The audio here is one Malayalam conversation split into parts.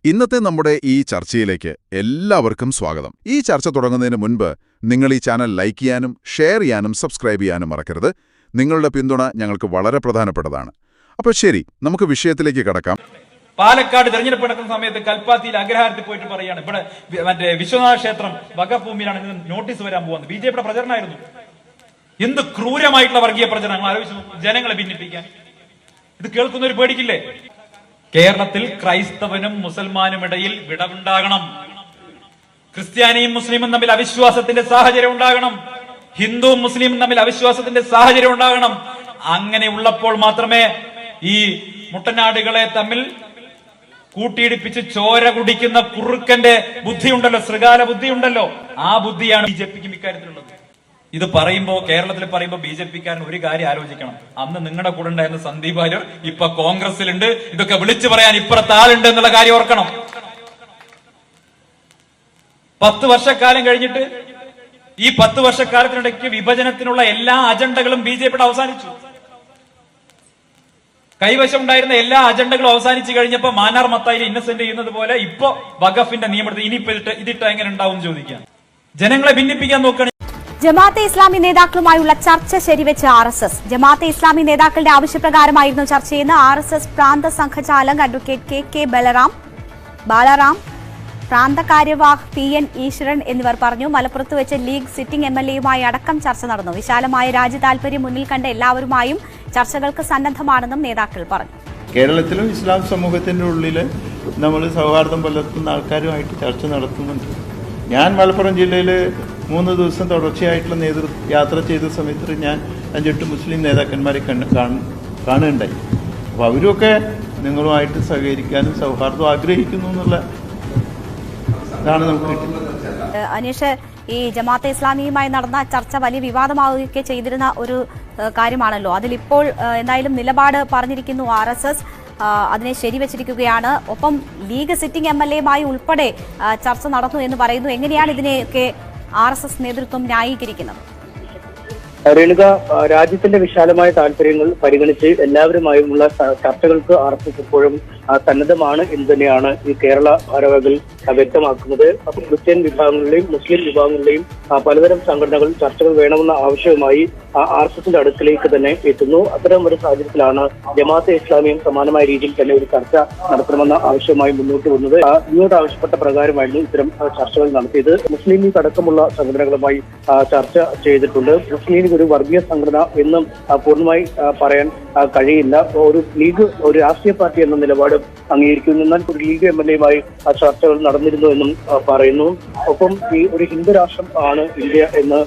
ഇന്നത്തെ നമ്മുടെ ഈ ചർച്ചയിലേക്ക് എല്ലാവർക്കും സ്വാഗതം. ഈ ചർച്ച തുടങ്ങുന്നതിന് മുൻപ് നിങ്ങൾ ഈ ചാനൽ ലൈക്ക് ചെയ്യാനും ഷെയർ ചെയ്യാനും സബ്സ്ക്രൈബ് ചെയ്യാനും മറക്കരുത്. നിങ്ങളുടെ പിന്തുണ ഞങ്ങൾക്ക് വളരെ പ്രധാനപ്പെട്ടതാണ്. അപ്പോൾ ശരി, നമുക്ക് വിഷയത്തിലേക്ക് കടക്കാം. പാലക്കാട് തെരഞ്ഞെടുപ്പ് നടക്കുന്ന സമയത്ത് കൽപ്പാത്തിയിൽ അഗ്രഹാരത്തിൽ പോയിട്ട് പറയാണ് ഇവിടെ മറ്റേ വിശ്വനാഥ ക്ഷേത്രം വകഭൂമിയിലാണ് നോട്ടീസ് വരാൻ പോകുന്നത്. ബിജെപിയുടെ പ്രചരണമായിരുന്നു. എന്ത് ക്രൂരമായിട്ടുള്ള വർഗീയ പ്രചരണം ആലോചിച്ചു, ജനങ്ങളെ ഭിന്നിപ്പിക്കാൻ. ഇത് കേൾക്കുന്നവർ പേടിക്കില്ലേ? കേരളത്തിൽ ക്രൈസ്തവനും മുസൽമാനും ഇടയിൽ വിടവുണ്ടാകണം. ക്രിസ്ത്യാനിയും മുസ്ലിമും തമ്മിൽ അവിശ്വാസത്തിന്റെ സാഹചര്യം ഉണ്ടാകണം. ഹിന്ദുവും മുസ്ലിമും തമ്മിൽ അവിശ്വാസത്തിന്റെ സാഹചര്യം ഉണ്ടാകണം. അങ്ങനെ ഉള്ളപ്പോൾ മാത്രമേ ഈ മുട്ടനാടുകളെ തമ്മിൽ കൂട്ടിയിടിപ്പിച്ച് ചോര കുടിക്കുന്ന കുറുക്കന്റെ ബുദ്ധിയുണ്ടല്ലോ, ശൃഗാല ബുദ്ധിയുണ്ടല്ലോ, ആ ബുദ്ധിയാണ് ബിജെപിക്കും ഇക്കാര്യത്തിലുള്ളത്. ഇത് പറയുമ്പോ, കേരളത്തിൽ പറയുമ്പോ ബിജെപിക്കാരൻ ഒരു കാര്യം ആലോചിക്കണം. അന്ന് നിങ്ങളുടെ കൂടെ ഉണ്ടായിരുന്ന സന്ദീപ് വാര്യർ ഇപ്പൊ കോൺഗ്രസിലുണ്ട്. ഇതൊക്കെ വിളിച്ചു പറയാൻ ഇപ്പുറത്ത് ആളുണ്ട് എന്നുള്ള കാര്യം ഓർക്കണം. 10 വർഷക്കാലം കഴിഞ്ഞിട്ട് ഈ 10 വർഷക്കാലത്തിനിടയ്ക്ക് വിഭജനത്തിനുള്ള എല്ലാ അജണ്ടകളും ബിജെപിയുടെ അവസാനിച്ചു. കൈവശം ഉണ്ടായിരുന്ന എല്ലാ അജണ്ടകളും അവസാനിച്ചു കഴിഞ്ഞപ്പോ മാനാർ മത്തായിൽ ഇന്നസെന്റ് ചെയ്യുന്നത് പോലെ ഇപ്പൊ വഖഫിന്റെ നിയമത്തിൽ ഇനിയിപ്പോ ഇതിട്ട് എങ്ങനെ ഉണ്ടാവും ചോദിക്കാം. ജനങ്ങളെ ഭിന്നിപ്പിക്കാൻ നോക്കണം. ജമാഅത്തെ ഇസ്ലാമി നേതാക്കളുമായുള്ള ചർച്ച ശരിവെച്ച് RSS. ജമാഅത്തെ ഇസ്ലാമി നേതാക്കളുടെ ആവശ്യപ്രകാരമായിരുന്നു ചർച്ചയെന്ന് RSS പ്രാന്ത സംഘചാലക് അഡ്വക്കേറ്റ് കെ ബാലറാം, പ്രാന്തകാര്യവാഹ് PN ഈശ്വരൻ എന്നിവർ പറഞ്ഞു. മലപ്പുറത്ത് വെച്ച് ലീഗ് സിറ്റിംഗ് MLAയുമായി അടക്കം ചർച്ച നടന്നു. വിശാലമായ രാജ്യ താൽപര്യം മുന്നിൽ കണ്ട എല്ലാവരുമായും ചർച്ചകൾക്ക് സന്നദ്ധമാണെന്നും നേതാക്കൾ പറഞ്ഞു. കേരളത്തിലും ഇസ്ലാം സമൂഹത്തിൻ്റെ ഉള്ളിൽ നമ്മൾ സൗഹാർദ്ദം പുലർത്തുന്ന ആൾക്കാരുമായിട്ട് ചർച്ച നടത്തുന്നുണ്ട്. ഞാൻ മലപ്പുറം ജില്ലയിൽ 3 ദിവസം തുടർച്ചയായിട്ടുള്ള യാത്ര ചെയ്ത സമയത്ത് ഞാൻ 5-8 മുസ്ലിം നേതാക്കന്മാരെ കാണുകയുണ്ടായി. അപ്പോൾ അവരൊക്കെ നിങ്ങളുമായിട്ട് സഹകരിക്കാനും സൗഹാർദ്ദം ആഗ്രഹിക്കുന്നു എന്നുള്ള ഇതാണ് നമുക്ക് കിട്ടുന്നത്. അനീഷ്, ഈ ജമാഅത്തെ ഇസ്ലാമിയുമായി നടന്ന ചർച്ച വലിയ വിവാദമാവുകയൊക്കെ ചെയ്തിരുന്ന ഒരു കാര്യമാണല്ലോ. അതിലിപ്പോൾ എന്തായാലും നിലപാട് പറഞ്ഞിരിക്കുന്നു RSS. അതിനെ ശരിവച്ചിരിക്കുകയാണ്. ഒപ്പം ലീഗ് സിറ്റിംഗ് MLAയുമായി ഉൾപ്പെടെ ചർച്ച നടന്നു എന്ന് പറയുന്നു. എങ്ങനെയാണ് ഇതിനെയൊക്കെ RSS നേതൃത്വം ന്യായീകരിക്കുന്നത്? രേണുക, രാജ്യത്തിന്റെ വിശാലമായ താല്പര്യങ്ങൾ പരിഗണിച്ച് എല്ലാവരുമായുമുള്ള ചർച്ചകൾക്ക് RSS എപ്പോഴും സന്നദ്ധമാണ് എന്ന് തന്നെയാണ് ഈ കേരള ഭാരവാഹികൾ വ്യക്തമാക്കുന്നത്. ക്രിസ്ത്യൻ വിഭാഗങ്ങളുടെയും മുസ്ലിം വിഭാഗങ്ങളുടെയും പലതരം സംഘടനകൾ ചർച്ചകൾ വേണമെന്ന ആവശ്യവുമായി RSSന്റെ അടുക്കിലേക്ക് തന്നെ എത്തുന്നു. അത്തരം ഒരു സാഹചര്യത്തിലാണ് ജമാഅത്തെ ഇസ്ലാമിയും സമാനമായ രീതിയിൽ തന്നെ ഒരു ചർച്ച നടത്തണമെന്ന ആവശ്യവുമായി മുന്നോട്ട് വന്നത്. ഇങ്ങോട്ട് ആവശ്യപ്പെട്ട പ്രകാരമായിരുന്നു ഇത്തരം ചർച്ചകൾ നടത്തിയത്. മുസ്ലിം ലീഗ് അടക്കമുള്ള സംഘടനകളുമായി ചർച്ച ചെയ്തിട്ടുണ്ട്. മുസ്ലിം ലീഗ് ഒരു വർഗീയ സംഘടന എന്നും പൂർണ്ണമായി പറയാൻ കഴിയില്ല. ഒരു ലീഗ് ഒരു രാഷ്ട്രീയ പാർട്ടി എന്ന നിലപാട് അംഗീകരിക്കുന്നു. എന്നാൽ ഒരു ലീഗ് MLAയുമായി ചർച്ചകൾ നടന്നിരുന്നു എന്നും പറയുന്നു. ഒപ്പം ഈ ഒരു ഹിന്ദു രാഷ്ട്രം ആണ് ഇന്ത്യ എന്ന്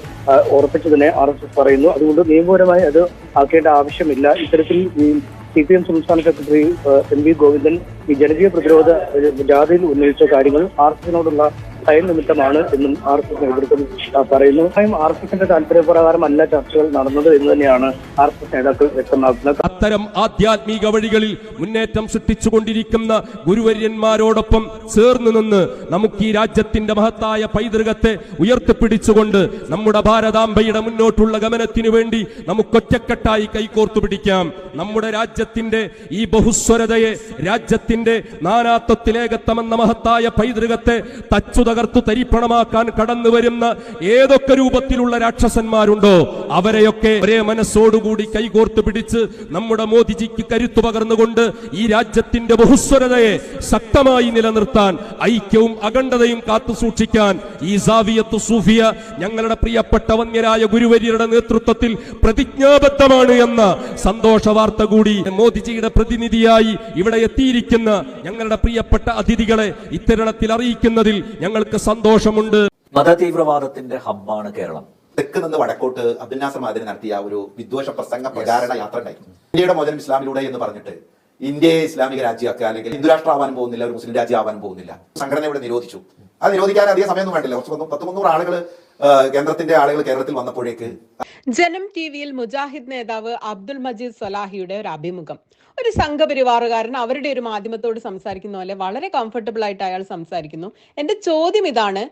ഉറപ്പിച്ചു തന്നെ RSS പറയുന്നു. അതുകൊണ്ട് നിയമപരമായി അത് ആക്കേണ്ട ആവശ്യമില്ല. ഇത്തരത്തിൽ CPM സംസ്ഥാന സെക്രട്ടറി MV ഗോവിന്ദൻ ഈ ജനകീയ പ്രതിരോധ ജാഥയിൽ ഉന്നയിച്ച കാര്യങ്ങൾ RSSനോടുള്ള നിമിത്തമാണ് എന്നും RSS നേതൃത്വം പറയുന്നു. RSSന്റെ താല്പര്യപ്രകാരമല്ല ചർച്ചകൾ നടന്നത് എന്ന് തന്നെയാണ് RSS നേതാക്കൾ വ്യക്തമാക്കുന്നത്. അത്തരം ആധ്യാത്മിക വഴികളിൽ മുന്നേറ്റം സൃഷ്ടിച്ചുകൊണ്ടിരിക്കുന്ന ഗുരുവര്യന്മാരോടൊപ്പം ചേർന്ന് നിന്ന് നമുക്ക് ഈ രാജ്യത്തിന്റെ മഹത്തായ പൈതൃകത്തെ ഉയർത്തിപ്പിടിച്ചുകൊണ്ട് നമ്മുടെ ഭാരതാംബയുടെ മുന്നോട്ടുള്ള ഗമനത്തിനു വേണ്ടി നമുക്കൊറ്റക്കെട്ടായി കൈകോർത്തു പിടിക്കാം. നമ്മുടെ രാജ്യത്തിന്റെ ഈ ബഹുസ്വരതയെ, രാജ്യത്തിന്റെ നാനാത്വത്തിലേകത്വമെന്ന മഹത്തായ പൈതൃകത്തെ തകർത്തു തരിപ്പണമാക്കാൻ കടന്നു വരുന്ന ഏതൊക്കെ രൂപത്തിലുള്ള രാക്ഷസന്മാരുണ്ടോ അവരെയൊക്കെ ഒരേ മനസ്സോടുകൂടി കൈകോർത്ത് പിടിച്ച് നമ്മുടെ മോദിജിക്ക് കരുത്തു പകർന്നുകൊണ്ട് ഈ രാജ്യത്തിന്റെ ബഹുസ്വരതയെ ശക്തമായി നിലനിർത്താൻ, ഐക്യവും അഖണ്ഡതയും കാത്തു സൂക്ഷിക്കാൻ ഈ സാവിയത്ത് സൂഫിയ ഞങ്ങളുടെ പ്രിയപ്പെട്ട വന്യരായ ഗുരുവര്യരുടെ നേതൃത്വത്തിൽ പ്രതിജ്ഞാബദ്ധമാണ് എന്ന സന്തോഷ വാർത്ത കൂടി മോദിജിയുടെ പ്രതിനിധിയായി ഇവിടെ എത്തിയിരിക്കുന്ന ഞങ്ങളുടെ പ്രിയപ്പെട്ട അതിഥികളെ ഇത്തരണത്തിൽ അറിയിക്കുന്നതിൽ ഞങ്ങൾക്ക് സന്തോഷമുണ്ട്. മതതീവ്രവാദത്തിന്റെ ഹബ്ബാണ് കേരളം. തെക്ക് നിന്ന് വടക്കോട്ട് അബ്ദുൽ നാസർ മാതിരി നടത്തിയ ഒരു വിദ്വേഷ പ്രസംഗ പ്രചാരണ യാത്ര ഉണ്ടായിരുന്നു. ഇന്ത്യയുടെ മോചനം ഇസ്ലാമിലൂടെ എന്ന് പറഞ്ഞിട്ട് ഇന്ത്യയെ ഇസ്ലാമിക രാജ്യമാക്കുക, അല്ലെങ്കിൽ ഹിന്ദു രാഷ്ട്രമാവാൻ പോകുന്നില്ല, ഒരു മുസ്ലിം രാജ്യം ആവാൻ പോകുന്നില്ല. സംഘടന ഇവിടെ നിരോധിച്ചു. അത് നിരോധിക്കാൻ അധികം സമയമൊന്നും വേണ്ടില്ല. 100-300 ആളുകൾ കേന്ദ്രത്തിന്റെ ആളുകൾ കേരളത്തിൽ വന്നപ്പോഴേക്ക് ജനം TVയിൽ മുജാഹിദ് നേതാവ് അബ്ദുൽ മജീദ് സലാഹിയുടെ ഒരു അഭിമുഖം. ഒരു സംഘപരിവാറുകാരൻ അവരുടെ ഒരു മാധ്യമത്തോട് സംസാരിക്കുന്ന പോലെ വളരെ കംഫർട്ടബിൾ ആയിട്ട് അയാൾ സംസാരിക്കുന്നു. എന്റെ ചോദ്യം ഇതാണ്,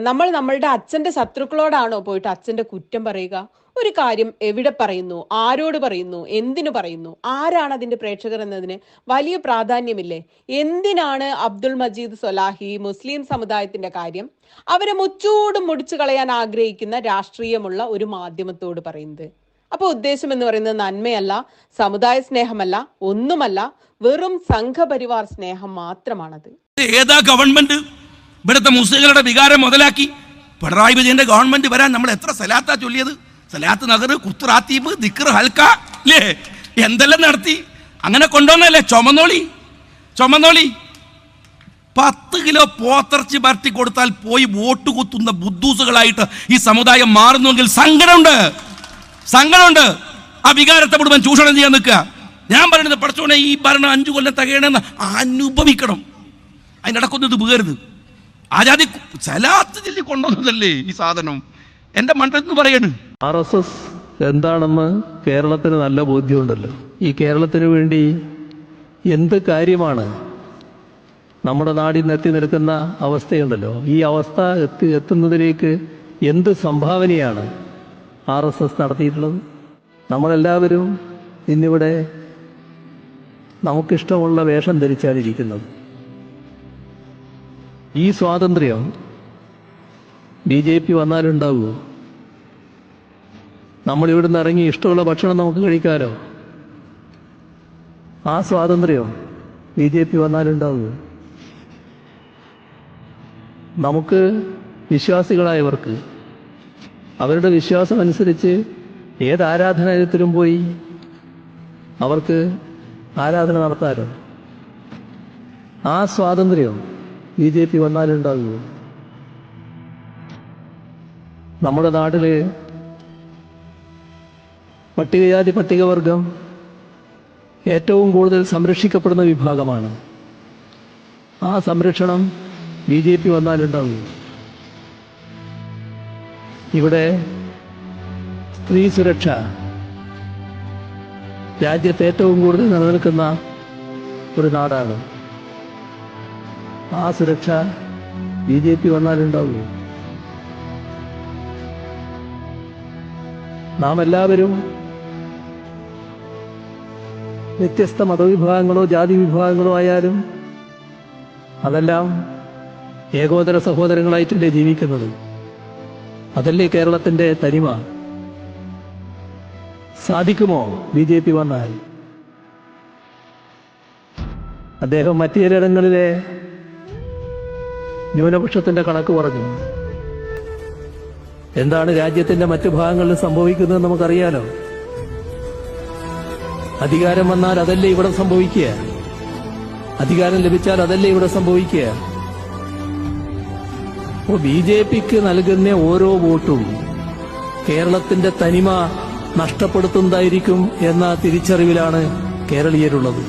നമ്മൾ നമ്മളുടെ അച്ഛന്റെ ശത്രുക്കളോടാണോ പോയിട്ട് അച്ഛന്റെ കുറ്റം പറയുക? ഒരു കാര്യം എവിടെ പറയുന്നു, ആരോട് പറയുന്നു, എന്തിനു പറയുന്നു, ആരാണ് അതിന്റെ പ്രേക്ഷകർ എന്നതിന് വലിയ പ്രാധാന്യമില്ലേ? എന്തിനാണ് അബ്ദുൾ മജീദ് സ്വലാഹി മുസ്ലിം സമുദായത്തിന്റെ കാര്യം അവരെ മുച്ചൂടും മുടിച്ചു കളയാൻ ആഗ്രഹിക്കുന്ന രാഷ്ട്രീയമുള്ള ഒരു മാധ്യമത്തോട് പറയുന്നത്? അപ്പൊ ഉദ്ദേശം എന്ന് പറയുന്നത് നന്മയല്ല, സമുദായ സ്നേഹമല്ല, ഒന്നുമല്ല, വെറും സംഘപരിവാർ സ്നേഹം മാത്രമാണത്. ഏതാ ഗവൺമെന്റ് ഇവിടുത്തെ മുസ്ലിങ്ങളുടെ വികാരം മുതലാക്കി? പിണറായി വിജയന്റെ ഗവൺമെന്റ് വരാൻ നമ്മൾ എത്ര സലാത്താ ചൊല്ലിയത്? സലാത്ത് നഗർ, കുത്റാത്തീബ്, ദിക്ർ ഹൽക്ക അല്ലേ, എന്തെല്ലാം നടത്തി. അങ്ങനെ കൊണ്ടുവന്നല്ലേ ചുമന്നോളി 10 കിലോ പോത്തിറച്ചി പരത്തി കൊടുത്താൽ പോയി വോട്ട് കുത്തുന്ന ബുദ്ധൂസുകളായിട്ട് ഈ സമുദായം മാറുന്നുവെങ്കിൽ സങ്കടമുണ്ട്. ആ വികാരത്തെ മുഴുവൻ ചൂഷണം ചെയ്യാൻ നിൽക്കുക. ഞാൻ പറയുന്നത് പഠിച്ചോനെ ഈ ഭരണം 5 കൊല്ലം തികയണമെന്ന് അനുഭവിക്കണം. അതിനിടക്കൊന്നും ഇത് വീഴരുത്. ആജാതി സലാത്ത് ചൊല്ലി കൊണ്ടുവന്നതല്ലേ ഈ സാധനം. എന്റെ മണ്ഡലത്തിൽ പറയണ് RSS എന്താണെന്ന് കേരളത്തിന് നല്ല ബോധ്യമുണ്ടല്ലോ. ഈ കേരളത്തിന് വേണ്ടി എന്ത് കാര്യമാണ് നമ്മുടെ നാടിൽ നിന്ന് എത്തി നിൽക്കുന്ന അവസ്ഥയുണ്ടല്ലോ, ഈ അവസ്ഥ എത്തുന്നതിലേക്ക് എന്ത് സംഭാവനയാണ് RSS നടത്തിയിട്ടുള്ളത്? നമ്മളെല്ലാവരും ഇന്നിവിടെ നമുക്കിഷ്ടമുള്ള വേഷം ധരിച്ചാണിരിക്കുന്നത്. ഈ സ്വാതന്ത്ര്യം BJP വന്നാലുണ്ടാവുമോ? നമ്മളിവിടുന്ന് ഇറങ്ങി ഇഷ്ടമുള്ള ഭക്ഷണം നമുക്ക് കഴിക്കാമല്ലോ. ആ സ്വാതന്ത്ര്യം BJP വന്നാലുണ്ടാവുമോ? നമുക്ക് വിശ്വാസികളായവർക്ക് അവരുടെ വിശ്വാസം അനുസരിച്ച് ഏത് ആരാധനാലയത്തിലും പോയി അവർക്ക് ആരാധന നടത്താമല്ലോ. ആ സ്വാതന്ത്ര്യം BJP വന്നാലുണ്ടാകുമോ? നമ്മുടെ നാട്ടില് പട്ടികജാതി പട്ടികവർഗം ഏറ്റവും കൂടുതൽ സംരക്ഷിക്കപ്പെടുന്ന വിഭാഗമാണ്. ആ സംരക്ഷണം BJP വന്നാലുണ്ടാകുമോ? ഇവിടെ സ്ത്രീ സുരക്ഷ രാജ്യത്ത് ഏറ്റവും കൂടുതൽ നിലനിൽക്കുന്ന ഒരു നാടാണ്. ആ സുരക്ഷ BJP വന്നാലുണ്ടാവുമോ? നാം എല്ലാവരും വ്യത്യസ്ത മതവിഭാഗങ്ങളോ ജാതി വിഭാഗങ്ങളോ ആയാലും അതെല്ലാം ഏകോദര സഹോദരങ്ങളായിട്ടല്ലേ ജീവിക്കുന്നത്. അതല്ലേ കേരളത്തിൻ്റെ തനിമ. സാധിക്കുമോ BJP വന്നാൽ? അദ്ദേഹം മറ്റു ചിലയിടങ്ങളിലെ ന്യൂനപക്ഷത്തിന്റെ കണക്ക് പറഞ്ഞു. എന്താണ് രാജ്യത്തിന്റെ മറ്റു ഭാഗങ്ങളിൽ സംഭവിക്കുന്നത് നമുക്കറിയാലോ. അധികാരം വന്നാൽ അതല്ലേ ഇവിടെ സംഭവിക്കുക, അധികാരം ലഭിച്ചാൽ അതല്ലേ ഇവിടെ സംഭവിക്കുക. അപ്പോൾ BJPക്ക് നൽകുന്ന ഓരോ വോട്ടും കേരളത്തിന്റെ തനിമ നഷ്ടപ്പെടുത്തുന്നതായിരിക്കും എന്ന തിരിച്ചറിവിലാണ് കേരളീയരുള്ളത്.